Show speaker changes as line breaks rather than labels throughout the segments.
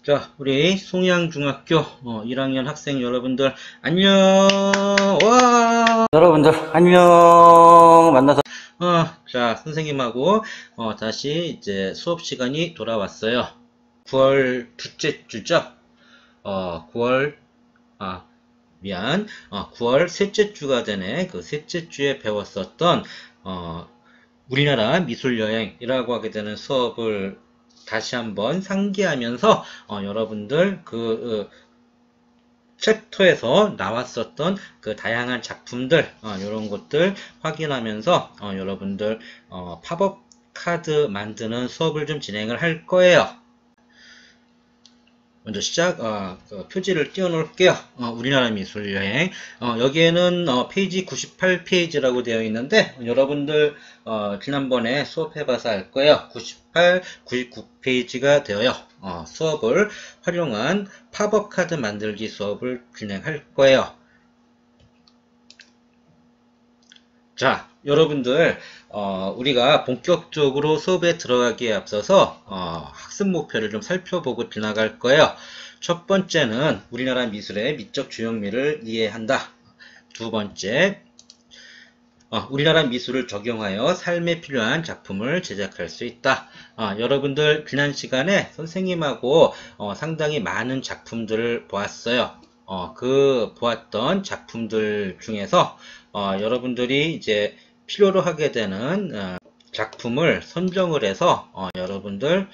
자, 우리 송양중학교 1학년 학생 여러분들 안녕. 와! 여러분들 안녕. 만나서 자, 선생님하고 다시 이제 수업 시간이 돌아왔어요. 9월 둘째 주죠. 9월 9월 셋째 주가 되네. 그 셋째 주에 배웠었던 우리나라 미술여행이라고 하게 되는 수업을 다시 한번 상기하면서 여러분들 그 챕터에서 나왔었던 그 다양한 작품들 이런 것들 확인하면서 여러분들 팝업 카드 만드는 수업을 좀 진행을 할 거예요. 먼저 표지를 띄워 놓을게요. 우리나라 미술여행. 여기에는 페이지 98페이지라고 되어 있는데, 여러분들, 지난번에 수업해봐서 알 거예요. 98, 99페이지가 되어요. 수업을 활용한 팝업 카드 만들기 수업을 진행할 거예요. 자, 여러분들, 우리가 본격적으로 수업에 들어가기에 앞서서 학습 목표를 좀 살펴보고 지나갈 거예요. 첫 번째는 우리나라 미술의 미적 주역미를 이해한다. 두 번째, 우리나라 미술을 적용하여 삶에 필요한 작품을 제작할 수 있다. 여러분들 지난 시간에 선생님하고 상당히 많은 작품들을 보았어요. 그 보았던 작품들 중에서 여러분들이 이제 필요로 하게 되는 작품을 선정을 해서 여러분들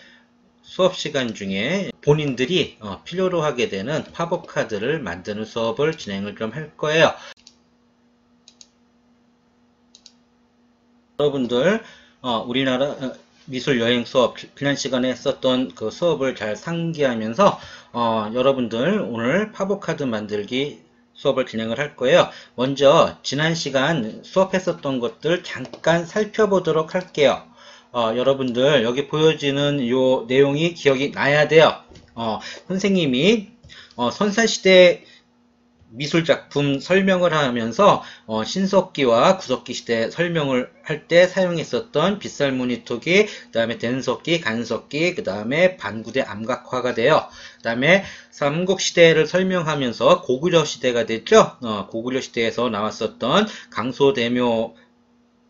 수업 시간 중에 본인들이 필요로 하게 되는 팝업 카드를 만드는 수업을 진행을 좀 할 거예요. 여러분들 우리나라 미술 여행 수업 지난 시간에 했었던 그 수업을 잘 상기하면서 여러분들 오늘 팝업 카드 만들기 수업을 진행을 할 거예요. 먼저 지난 시간 수업했었던 것들 잠깐 살펴보도록 할게요. 여러분들 여기 보여지는 요 내용이 기억이 나야 돼요. 선생님이 선사시대 미술작품 설명을 하면서 신석기와 구석기 시대 설명을 할 때 사용했었던 빗살무늬토기, 그 다음에 된석기, 간석기, 그 다음에 반구대 암각화가 돼요. 그 다음에 삼국시대를 설명하면서 고구려 시대가 됐죠. 고구려 시대에서 나왔었던 강소대묘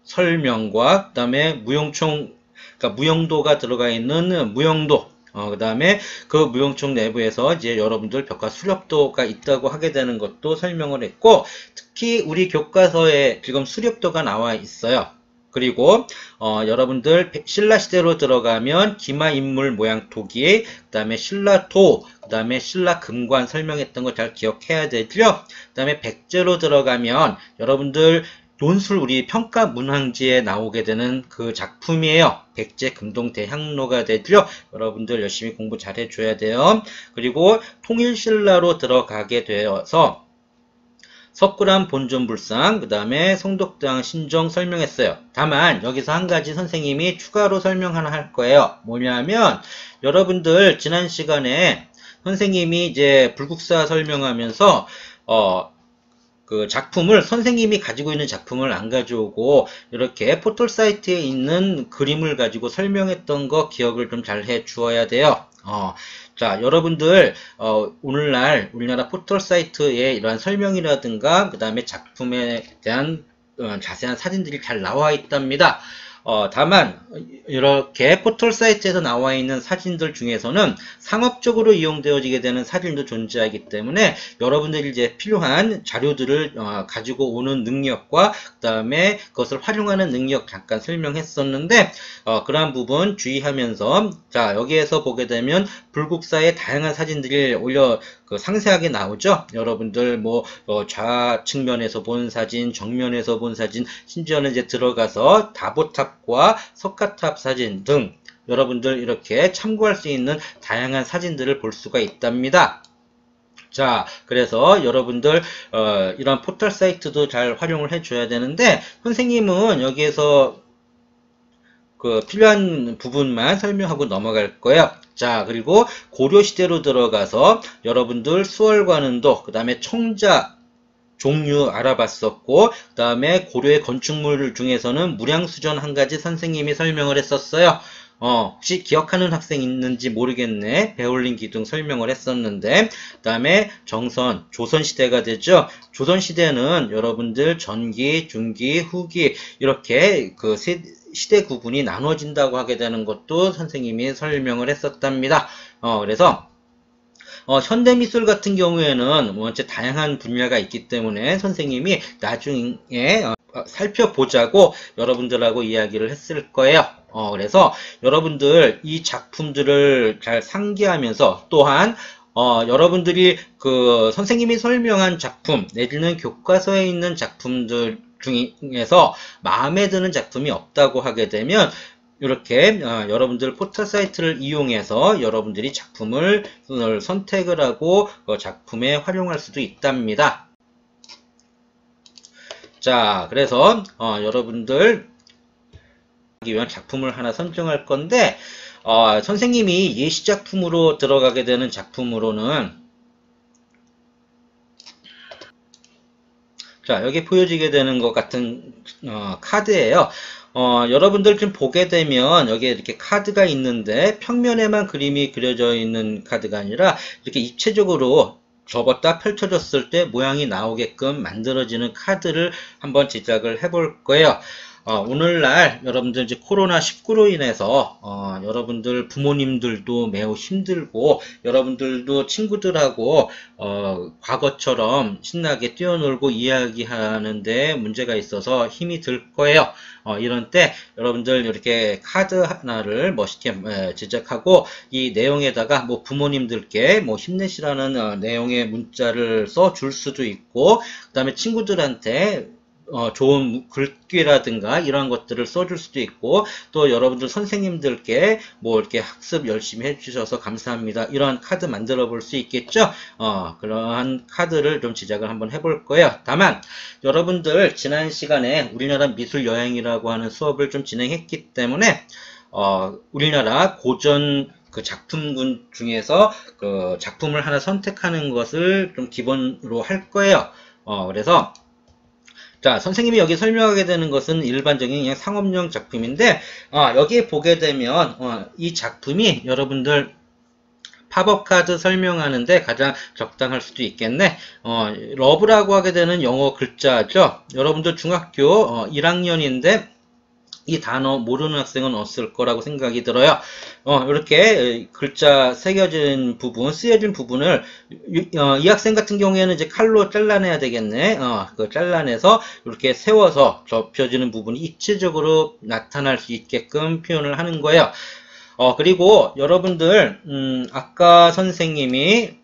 설명과 그 다음에 무용총, 그러니까 무용도가 들어가 있는 무용도, 그 다음에 그 무용총 내부에서 이제 여러분들 벽화 수렵도가 있다고 하게 되는 것도 설명을 했고, 특히 우리 교과서에 지금 수렵도가 나와 있어요. 그리고 여러분들 신라시대로 들어가면 기마인물 모양 토기, 그 다음에 신라토, 그 다음에 신라금관 설명했던 거 잘 기억해야 되죠. 그 다음에 백제로 들어가면 여러분들 논술 우리 평가 문항지에 나오게 되는 그 작품이에요. 백제 금동대향로가 되죠. 여러분들 열심히 공부 잘 해줘야 돼요. 그리고 통일신라로 들어가게 되어서 석굴암 본尊불상, 그 다음에 성덕대왕 신정 설명했어요. 다만 여기서 한 가지 선생님이 추가로 설명 하나 할 거예요. 뭐냐면 여러분들 지난 시간에 선생님이 이제 불국사 설명하면서 그 작품을 선생님이 가지고 있는 작품을 안 가져오고 이렇게 포털 사이트에 있는 그림을 가지고 설명했던 거 기억을 좀 잘 해 주어야 돼요. 자, 여러분들 오늘날 우리나라 포털 사이트에 이러한 설명이라든가 그 다음에 작품에 대한 자세한 사진들이 잘 나와 있답니다. 다만 이렇게 포털 사이트에서 나와 있는 사진들 중에서는 상업적으로 이용되어지게 되는 사진도 존재하기 때문에 여러분들이 이제 필요한 자료들을 가지고 오는 능력과 그 다음에 그것을 활용하는 능력 잠깐 설명했었는데 그러한 부분 주의하면서, 자, 여기에서 보게 되면 불국사의 다양한 사진들이 상세하게 나오죠. 여러분들 뭐 좌측면에서 본 사진, 정면에서 본 사진, 심지어는 이제 들어가서 다보탑과 석가탑 사진 등 여러분들 이렇게 참고할 수 있는 다양한 사진들을 볼 수가 있답니다. 자, 그래서 여러분들 이런 포털 사이트도 잘 활용을 해줘야 되는데, 선생님은 여기에서 그 필요한 부분만 설명하고 넘어갈 거예요. 자, 그리고 고려시대로 들어가서 여러분들 수월관운도, 그 다음에 청자 종류 알아봤었고, 그 다음에 고려의 건축물 중에서는 무량수전 한 가지 선생님이 설명을 했었어요. 혹시 기억하는 학생 있는지 모르겠네. 배울림 기둥 설명을 했었는데, 그 다음에 정선, 조선시대가 되죠. 조선시대는 여러분들 전기, 중기, 후기, 이렇게 그 시대 구분이 나눠진다고 하게 되는 것도 선생님이 설명을 했었답니다. 그래서 현대미술 같은 경우에는 원체 다양한 분야가 있기 때문에 선생님이 나중에 살펴보자고 여러분들하고 이야기를 했을 거예요. 그래서 여러분들 이 작품들을 잘 상기하면서 또한 여러분들이 그 선생님이 설명한 작품 내지는 교과서에 있는 작품들 중에서 마음에 드는 작품이 없다고 하게 되면 이렇게 여러분들 포털 사이트를 이용해서 여러분들이 작품을 선택을 하고 작품에 활용할 수도 있답니다. 자, 그래서 여러분들 하기 위한 작품을 하나 선정할 건데 선생님이 예시 작품으로 들어가게 되는 작품으로는 자, 여기 보여지게 되는 것 같은 카드예요. 여러분들 좀 보게 되면 여기에 이렇게 카드가 있는데 평면에만 그림이 그려져 있는 카드가 아니라 이렇게 입체적으로 접었다 펼쳐졌을 때 모양이 나오게끔 만들어지는 카드를 한번 제작을 해볼 거예요. 오늘날 여러분들 이제 코로나19로 인해서 여러분들 부모님들도 매우 힘들고 여러분들도 친구들하고 과거처럼 신나게 뛰어놀고 이야기하는데 문제가 있어서 힘이 들 거예요. 이런 때 여러분들 이렇게 카드 하나를 멋있게 제작하고 이 내용에다가 뭐 부모님들께 뭐 힘내시라는 내용의 문자를 써 줄 수도 있고 그 다음에 친구들한테 좋은 글귀라든가 이런 것들을 써줄 수도 있고 또 여러분들 선생님들께 뭐 이렇게 학습 열심히 해주셔서 감사합니다. 이런 카드 만들어 볼 수 있겠죠. 그러한 카드를 좀 제작을 한번 해볼 거예요. 다만 여러분들 지난 시간에 우리나라 미술 여행이라고 하는 수업을 좀 진행했기 때문에 우리나라 고전 그 작품군 중에서 그 작품을 하나 선택하는 것을 좀 기본으로 할 거예요. 그래서 자, 선생님이 여기 설명하게 되는 것은 일반적인 그냥 상업용 작품인데, 여기에 보게 되면, 이 작품이 여러분들 팝업 카드 설명하는데 가장 적당할 수도 있겠네. 러브라고 하게 되는 영어 글자죠. 여러분들 중학교 1학년인데, 이 단어 모르는 학생은 없을 거라고 생각이 들어요. 이렇게 글자 새겨진 부분, 쓰여진 부분을 이 학생 같은 경우에는 이제 칼로 잘라내야 되겠네. 그 잘라내서 이렇게 세워서 접혀지는 부분이 입체적으로 나타날 수 있게끔 표현을 하는 거예요. 그리고 여러분들 아까 선생님이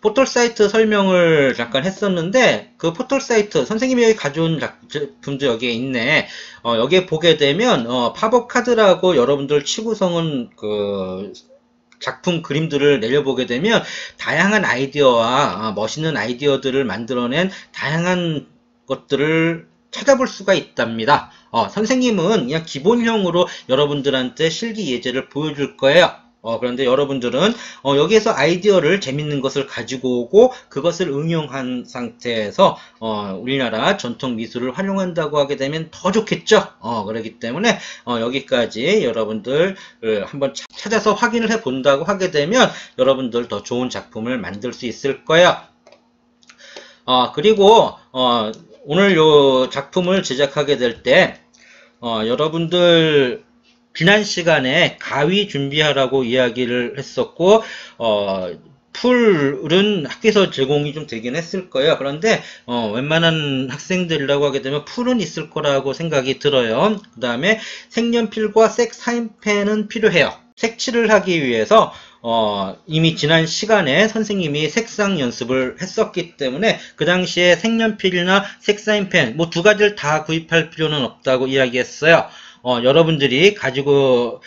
포털 사이트 설명을 잠깐 했었는데 그 포털 사이트 선생님이 여기 가져온 작품도 여기에 있네. 여기에 보게 되면 팝업 카드라고 여러분들 치구성은 그 작품 그림들을 내려보게 되면 다양한 아이디어와 멋있는 아이디어들을 만들어낸 다양한 것들을 찾아볼 수가 있답니다. 선생님은 그냥 기본형으로 여러분들한테 실기 예제를 보여줄 거예요. 그런데 여러분들은 여기에서 아이디어를 재밌는 것을 가지고 오고 그것을 응용한 상태에서 우리나라 전통 미술을 활용한다고 하게 되면 더 좋겠죠. 그렇기 때문에 여기까지 여러분들 한번 찾아서 확인을 해 본다고 하게 되면 여러분들 더 좋은 작품을 만들 수 있을 거예요. 그리고 오늘 요 작품을 제작하게 될 때 여러분들 지난 시간에 가위 준비하라고 이야기를 했었고 풀은 학교에서 제공이 좀 되긴 했을 거예요. 그런데 웬만한 학생들이라고 하게 되면 풀은 있을 거라고 생각이 들어요. 그 다음에 색연필과 색 사인펜은 필요해요. 색칠을 하기 위해서 이미 지난 시간에 선생님이 색상 연습을 했었기 때문에 그 당시에 색연필이나 색사인펜 뭐 두 가지를 다 구입할 필요는 없다고 이야기했어요. 여러분들이 가지고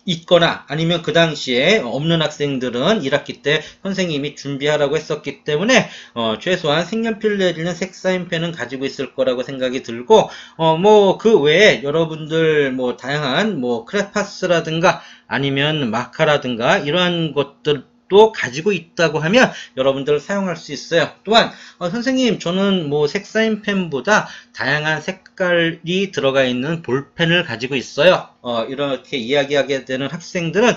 있거나 아니면 그 당시에 없는 학생들은 1학기 때 선생님이 준비하라고 했었기 때문에 최소한 색연필 내지는 색사인펜은 가지고 있을 거라고 생각이 들고 뭐 그 외에 여러분들 뭐 다양한 뭐 크레파스라든가 아니면 마카라든가 이러한 것들도 또 가지고 있다고 하면 여러분들 사용할 수 있어요. 또한 선생님 저는 뭐 색사인 펜보다 다양한 색깔이 들어가 있는 볼펜을 가지고 있어요. 이렇게 이야기하게 되는 학생들은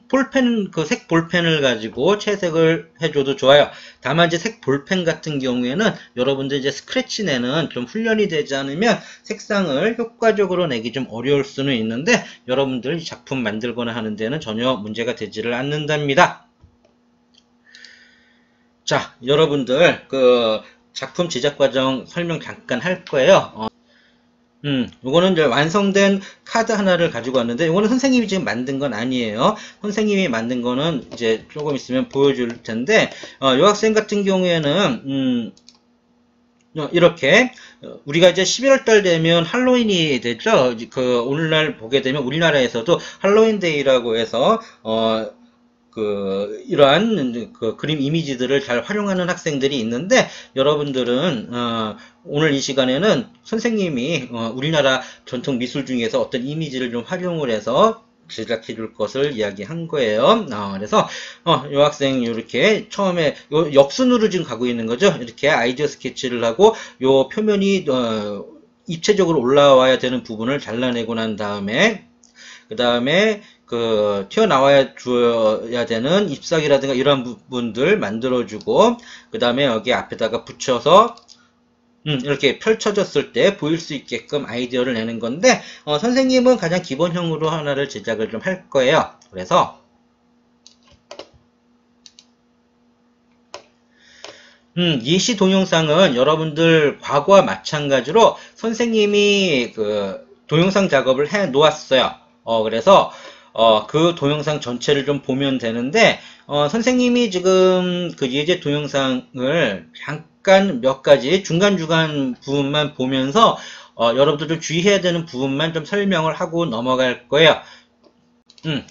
볼펜 그 색 볼펜을 가지고 채색을 해줘도 좋아요. 다만 이제 색 볼펜 같은 경우에는 여러분들 이제 스크래치 내는 좀 훈련이 되지 않으면 색상을 효과적으로 내기 좀 어려울 수는 있는데 여러분들 이 작품 만들거나 하는 데는 전혀 문제가 되지를 않는답니다. 자, 여러분들 그 작품 제작 과정 설명 잠깐 할 거예요. 요거는 이제 완성된 카드 하나를 가지고 왔는데, 요거는 선생님이 지금 만든 건 아니에요. 선생님이 만든 거는 이제 조금 있으면 보여줄 텐데, 요 학생 같은 경우에는, 이렇게, 우리가 이제 11월 달 되면 할로윈이 되죠? 그, 오늘날 보게 되면 우리나라에서도 할로윈 데이라고 해서, 이러한 그림 이미지들을 잘 활용하는 학생들이 있는데 여러분들은 오늘 이 시간에는 선생님이 우리나라 전통 미술 중에서 어떤 이미지를 좀 활용을 해서 제작해 줄 것을 이야기한 거예요. 그래서 이 학생 이렇게 처음에 요 역순으로 지금 가고 있는 거죠. 이렇게 아이디어 스케치를 하고 요 표면이 입체적으로 올라와야 되는 부분을 잘라내고 난 다음에 그 다음에 튀어나와야 줘야 되는 잎사귀라든가 이런 부분들 만들어주고, 그 다음에 여기 앞에다가 붙여서, 이렇게 펼쳐졌을 때 보일 수 있게끔 아이디어를 내는 건데, 선생님은 가장 기본형으로 하나를 제작을 좀 할 거예요. 그래서, 예시 동영상은 여러분들 과거와 마찬가지로 선생님이 동영상 작업을 해 놓았어요. 그래서, 그 동영상 전체를 좀 보면 되는데, 선생님이 지금 그 예제 동영상을 잠깐 몇 가지 중간중간 부분만 보면서, 여러분들 좀 주의해야 되는 부분만 좀 설명을 하고 넘어갈 거예요.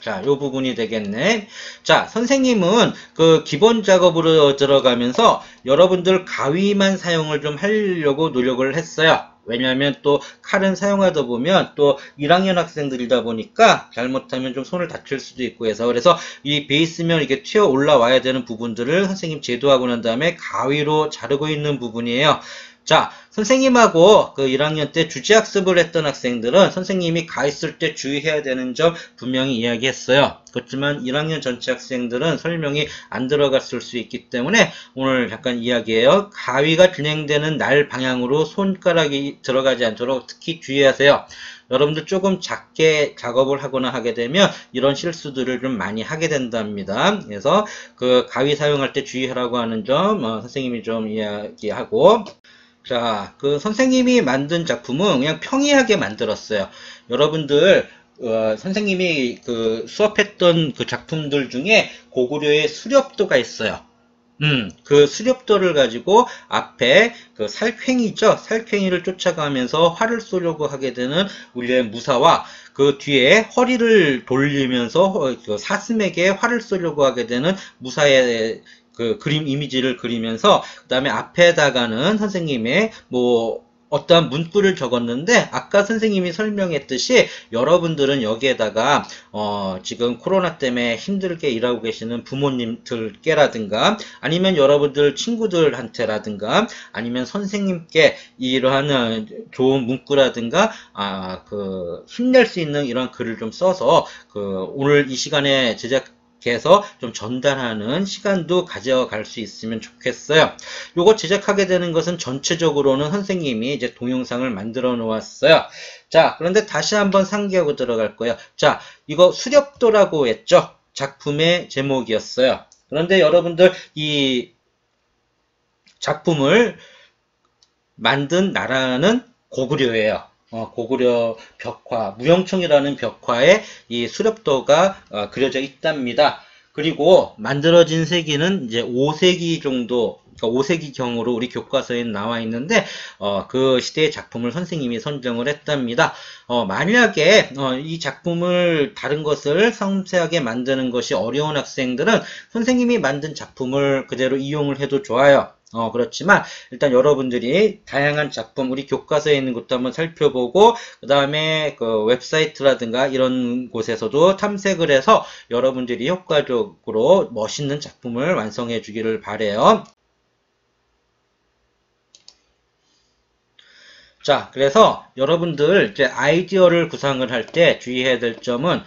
자, 요 부분이 되겠네. 자, 선생님은 그 기본 작업으로 들어가면서 여러분들 가위만 사용을 좀 하려고 노력을 했어요. 왜냐하면 또 칼은 사용하다 보면 또 1학년 학생들이다 보니까 잘못하면 좀 손을 다칠 수도 있고 해서 그래서 이 베이스면 이게 튀어 올라와야 되는 부분들을 선생님 제도하고 난 다음에 가위로 자르고 있는 부분이에요. 자, 선생님하고 그 1학년 때 주제학습을 했던 학생들은 선생님이 가위 쓸 때 주의해야 되는 점 분명히 이야기했어요. 그렇지만 1학년 전체 학생들은 설명이 안 들어갔을 수 있기 때문에 오늘 잠깐 이야기해요. 가위가 진행되는 날 방향으로 손가락이 들어가지 않도록 특히 주의하세요. 여러분들 조금 작게 작업을 하거나 하게 되면 이런 실수들을 좀 많이 하게 된답니다. 그래서 그 가위 사용할 때 주의하라고 하는 점 선생님이 좀 이야기하고, 자, 그 선생님이 만든 작품은 그냥 평이하게 만들었어요. 여러분들 선생님이 그 수업했던 그 작품들 중에 고구려의 수렵도가 있어요. 그 수렵도를 가지고 앞에 그 살쾡이죠. 살쾡이를 쫓아가면서 활을 쏘려고 하게 되는 우리의 무사와 그 뒤에 허리를 돌리면서 그 사슴에게 활을 쏘려고 하게 되는 무사의 그 그림 이미지를 그리면서 그 다음에 앞에다가는 선생님의 어떠한 문구를 적었는데 아까 선생님이 설명했듯이 여러분들은 여기에다가 지금 코로나 때문에 힘들게 일하고 계시는 부모님들께라든가 아니면 여러분들 친구들한테라든가 아니면 선생님께 이러한 좋은 문구라든가 힘낼 수 있는 이런 글을 좀 써서 오늘 이 시간에 제작해서 좀 전달하는 시간도 가져갈 수 있으면 좋겠어요. 요거 제작하게 되는 것은 전체적으로는 선생님이 이제 동영상을 만들어 놓았어요. 자, 그런데 다시 한번 상기하고 들어갈 거예요. 자, 이거 수렵도라고 했죠? 작품의 제목이었어요. 그런데 여러분들 이 작품을 만든 나라는 고구려예요. 고구려 벽화, 무영청이라는 벽화에 이 수렵도가 그려져 있답니다. 그리고 만들어진 세기는 이제 5세기 정도, 5세기경으로 우리 교과서에 나와 있는데, 그 시대의 작품을 선생님이 선정을 했답니다. 만약에, 이 작품을 다른 것을 섬세하게 만드는 것이 어려운 학생들은 선생님이 만든 작품을 그대로 이용을 해도 좋아요. 그렇지만 일단 여러분들이 다양한 작품, 우리 교과서에 있는 것도 한번 살펴보고 그 다음에 그 웹사이트라든가 이런 곳에서도 탐색을 해서 여러분들이 효과적으로 멋있는 작품을 완성해 주기를 바래요. 자, 그래서 여러분들 이제 아이디어를 구상을 할 때 주의해야 될 점은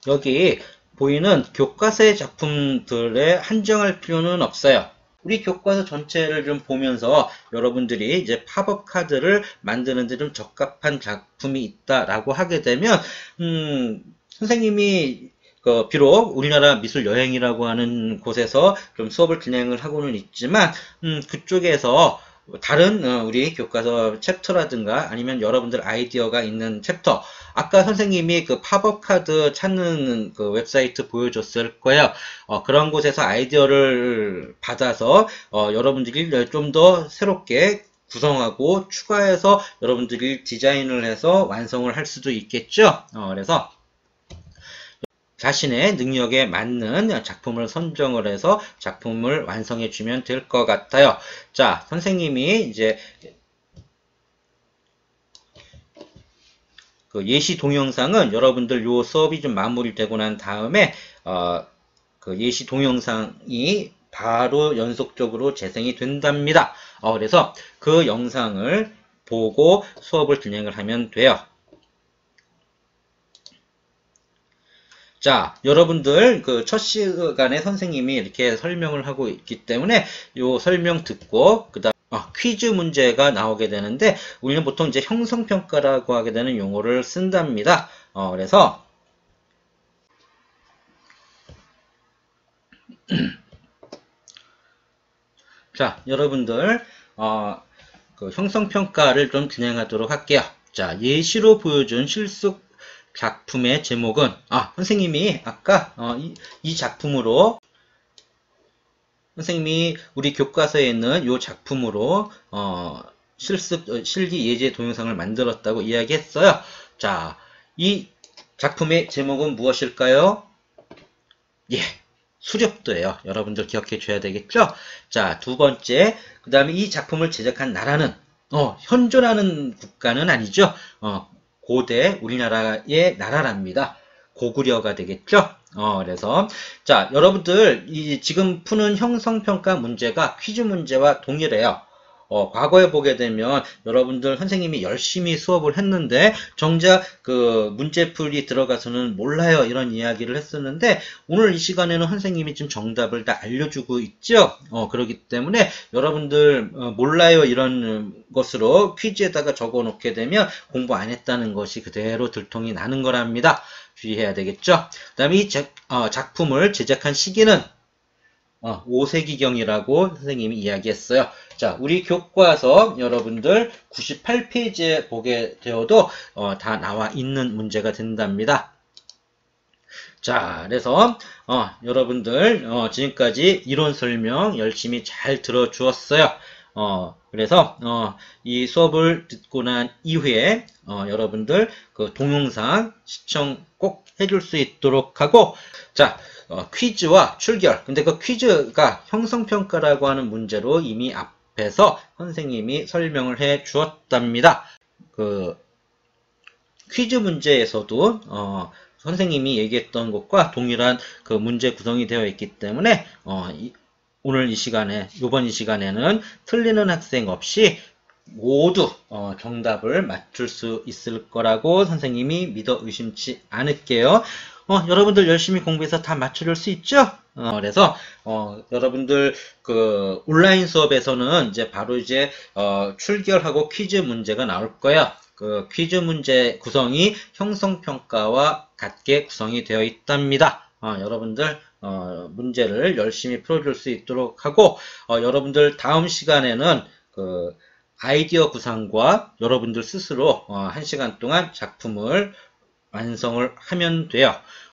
여기 보이는 교과서의 작품들에 한정할 필요는 없어요. 우리 교과서 전체를 좀 보면서 여러분들이 이제 팝업 카드를 만드는데 좀 적합한 작품이 있다라고 하게 되면, 선생님이 비록 우리나라 미술 여행이라고 하는 곳에서 좀 수업을 진행을 하고는 있지만, 그쪽에서 다른 우리 교과서 챕터라든가 아니면 여러분들 아이디어가 있는 챕터, 아까 선생님이 그 팝업 카드 찾는 그 웹사이트 보여줬을 거예요. 그런 곳에서 아이디어를 받아서 여러분들이 좀 더 새롭게 구성하고 추가해서 여러분들이 디자인을 해서 완성을 할 수도 있겠죠. 그래서 자신의 능력에 맞는 작품을 선정을 해서 작품을 완성해 주면 될 것 같아요. 자, 선생님이 이제 그 예시 동영상은 여러분들 요 수업이 좀 마무리되고 난 다음에 그 예시 동영상이 바로 연속적으로 재생이 된답니다. 그래서 그 영상을 보고 수업을 진행을 하면 돼요. 자, 여러분들 그 첫 시간에 선생님이 이렇게 설명을 하고 있기 때문에 요 설명 듣고 그다음 퀴즈 문제가 나오게 되는데 우리는 보통 이제 형성평가라고 하게 되는 용어를 쓴답니다. 그래서 자, 여러분들 그 형성평가를 좀 진행하도록 할게요. 자, 예시로 보여준 실습 작품의 제목은 선생님이 아까 이 작품으로 선생님이 우리 교과서에 있는 이 작품으로 실습 실기 예제 동영상을 만들었다고 이야기했어요. 자, 이 작품의 제목은 무엇일까요? 예, 수렵도예요. 여러분들 기억해 줘야 되겠죠? 자, 두 번째, 그 다음에 이 작품을 제작한 나라는 현존하는 국가는 아니죠. 고대 우리나라의 나라랍니다. 고구려가 되겠죠. 그래서 자, 여러분들 이 지금 푸는 형성평가 문제가 퀴즈 문제와 동일해요. 과거에 보게 되면 여러분들 선생님이 열심히 수업을 했는데 정작 그 문제풀이 들어가서는 몰라요 이런 이야기를 했었는데 오늘 이 시간에는 선생님이 지금 정답을 다 알려주고 있죠. 그렇기 때문에 여러분들 몰라요 이런 것으로 퀴즈에다가 적어 놓게 되면 공부 안 했다는 것이 그대로 들통이 나는 거랍니다. 주의해야 되겠죠. 그 다음에 이 작품을 제작한 시기는 5세기경이라고 선생님이 이야기했어요. 자, 우리 교과서 여러분들 98페이지에 보게 되어도 다 나와 있는 문제가 된답니다. 자, 그래서 여러분들 지금까지 이론 설명 열심히 잘 들어주었어요. 그래서 이 수업을 듣고 난 이후에 여러분들 그 동영상 시청 꼭 해줄 수 있도록 하고 자, 퀴즈와 출결. 근데 그 퀴즈가 형성평가라고 하는 문제로 이미 앞에서 선생님이 설명을 해 주었답니다. 그 퀴즈 문제에서도 선생님이 얘기했던 것과 동일한 그 문제 구성이 되어 있기 때문에 오늘 이 시간에 이번 이 시간에는 틀리는 학생 없이 모두 정답을 맞출 수 있을 거라고 선생님이 믿어 의심치 않을게요. 여러분들 열심히 공부해서 다 맞춰줄 수 있죠? 그래서 여러분들 그 온라인 수업에서는 이제 바로 이제 출결하고 퀴즈 문제가 나올 거예요. 그 퀴즈 문제 구성이 형성평가와 같게 구성이 되어 있답니다. 여러분들 문제를 열심히 풀어줄 수 있도록 하고 여러분들 다음 시간에는 그 아이디어 구상과 여러분들 스스로 1시간 동안 작품을 완성을 하면 돼요.